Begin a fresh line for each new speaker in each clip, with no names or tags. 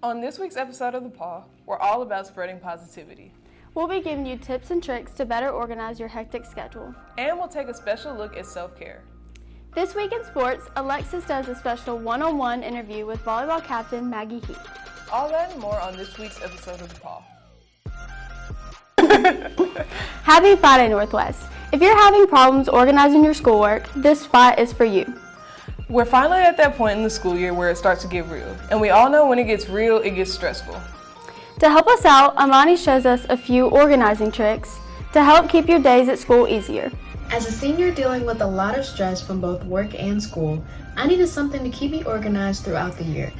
On this week's episode of The Paw, we're all about spreading positivity.
We'll be giving you tips and tricks to better organize your hectic schedule.
And we'll take a special look at self-care.
This week in sports, Alexis does a special one-on-one interview with volleyball captain Maggie Heath.
All that and more on this week's episode of The Paw.
Happy Friday, Northwest. If you're having problems organizing your schoolwork, this spot is for you.
We're finally at that point in the school year where it starts to get real. And we all know when it gets real, it gets stressful.
To help us out, Amani shows us a few organizing tricks to help keep your days at school easier.
As a senior dealing with a lot of stress from both work and school, I needed something to keep me organized throughout the year.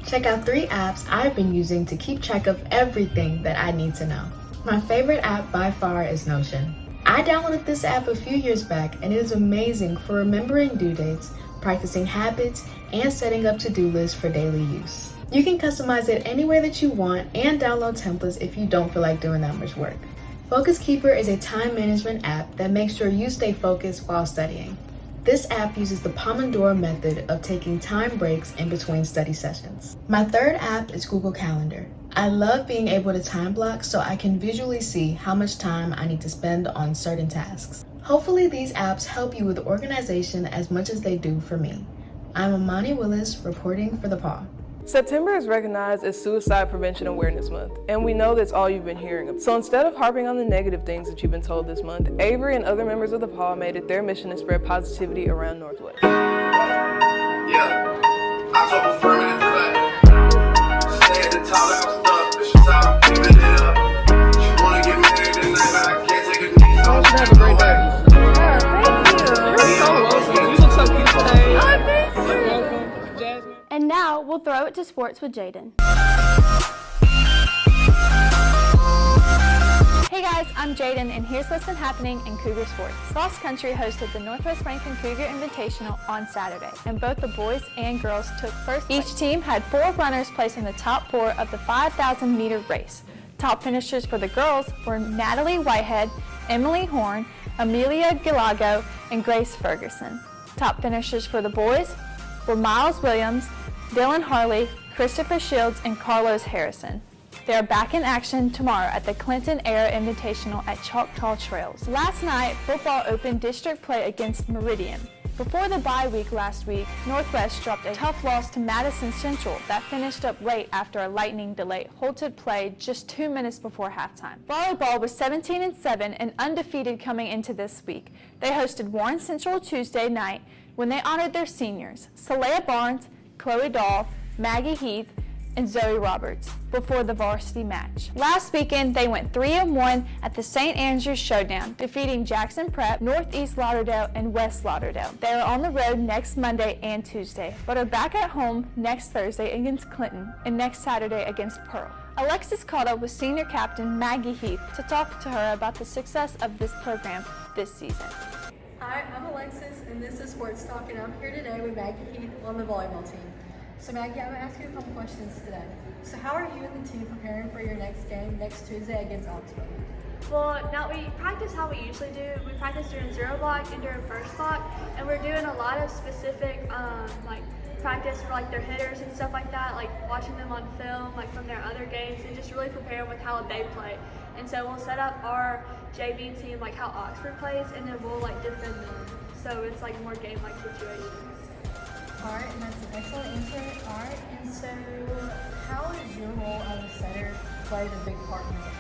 Check out 3 apps I've been using to keep track of everything that I need to know. My favorite app by far is Notion. I downloaded this app a few years back and it is amazing for remembering due dates, practicing habits, and setting up to-do lists for daily use. You can customize it anywhere that you want and download templates if you don't feel like doing that much work. Focus Keeper is a time management app that makes sure you stay focused while studying. This app uses the Pomodoro method of taking time breaks in between study sessions. My third app is Google Calendar. I love being able to time block so I can visually see how much time I need to spend on certain tasks. Hopefully these apps help you with organization as much as they do for me. I'm Amani Willis reporting for The Paw.
September is recognized as Suicide Prevention Awareness Month, and we know that's all you've been hearing about. So instead of harping on the negative things that you've been told this month, Avery and other members of the PAW made it their mission to spread positivity around Northwest.
Yeah, October 1st, stay at the top, I'm stuck, it's your time, keeping it up. She wanna get married tonight, but I can't take a knee, so I'm
Have a great day. Yeah, thank you. You're so welcome. You look so cute today. Oh, thank you. You're welcome, Jasmine.
And now, we'll throw it to sports with Jaden. Hey guys, I'm Jaden, and here's what's been happening in Cougar sports. Cross Country hosted the Northwest Rankin Cougar Invitational on Saturday, and both the boys and girls took first place. Each team had 4 runners placed in the top 4 of the 5,000-meter race. Top finishers for the girls were Natalie Whitehead, Emily Horn, Amelia Gilago, and Grace Ferguson. Top finishers for the boys were Miles Williams, Dylan Harley, Christopher Shields, and Carlos Harrison. They are back in action tomorrow at the Clinton Era Invitational at Choctaw Trails. Last night, football opened district play against Meridian. Before the bye week last week, Northwest dropped a tough loss to Madison Central that finished up late after a lightning delay halted play just 2 minutes before halftime. Volleyball was 17-7 and undefeated coming into this week. They hosted Warren Central Tuesday night when they honored their seniors, Saleha Barnes, Chloe Dahl, Maggie Heath, and Zoe Roberts before the varsity match. Last weekend, they went 3-1 at the St. Andrews Showdown, defeating Jackson Prep, Northeast Lauderdale, and West Lauderdale. They are on the road next Monday and Tuesday, but are back at home next Thursday against Clinton and next Saturday against Pearl. Alexis caught up with senior captain Maggie Heath to talk to her about the success of this program this season.
Hi, I'm Alexis, and this is Sports Talk, and I'm here today with Maggie Heath on the volleyball team. So Maggie, I'm going to ask you a couple questions today. So how are you and the team preparing for your next game next Tuesday against Oxford?
Well, now we practice how we usually do. We practice during 0 block and during first block, and we're doing a lot of specific like practice for like their hitters and stuff like that, like watching them on film, like from their other games, and just really preparing with how they play. And so we'll set up our JV team like how Oxford plays, and then we'll like defend them. So it's like more game-like situations.
All right, and that's an excellent answer. All right, and so how is your role as a setter played a big part in your game?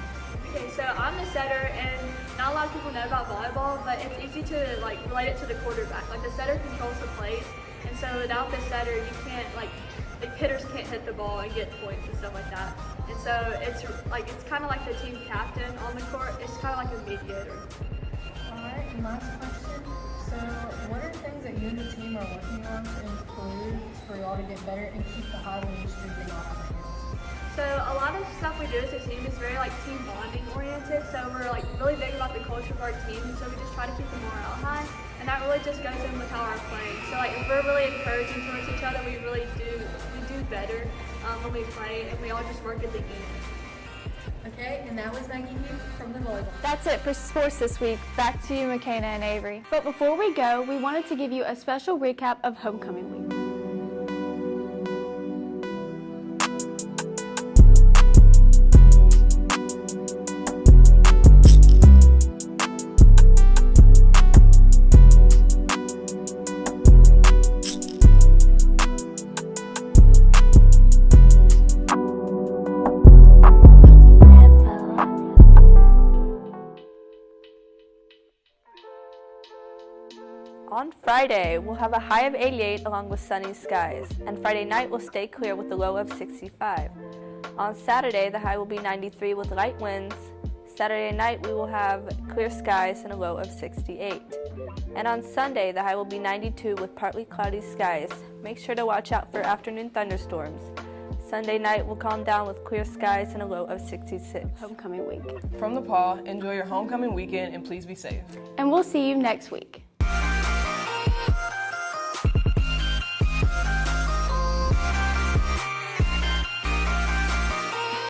Okay, so I'm the setter, and not a lot of people know about volleyball, but it's easy to like relate it to the quarterback. Like the setter controls the plays, and so without the setter, you can't like hitters can't hit the ball and get points and stuff like that. And so it's kind of like the team captain on the court. It's kind of like a mediator.
All right, and last question. So what are things that you and the team are working on to improve for y'all to get better and keep the high winning streak that y'all have right now?
So a lot of stuff we do as a team is very like team bonding oriented. So we're like really big about the culture of our team, and so we just try to keep the morale high. And that really just goes in with how we're playing. So like if we're really encouraging towards each other, we do better when we play, and we all just work as a unit.
Okay, and that was Maggie Heath from the volleyball.
That's it for sports this week. Back to you, McKenna and Avery. But before we go, we wanted to give you a special recap of homecoming week.
On Friday, we'll have a high of 88 along with sunny skies, and Friday night will stay clear with a low of 65. On Saturday, the high will be 93 with light winds. Saturday night, we will have clear skies and a low of 68. And on Sunday, the high will be 92 with partly cloudy skies. Make sure to watch out for afternoon thunderstorms. Sunday night will calm down with clear skies and a low of 66.
Homecoming week.
From the Paw, enjoy your homecoming weekend and please be safe.
And we'll see you next week.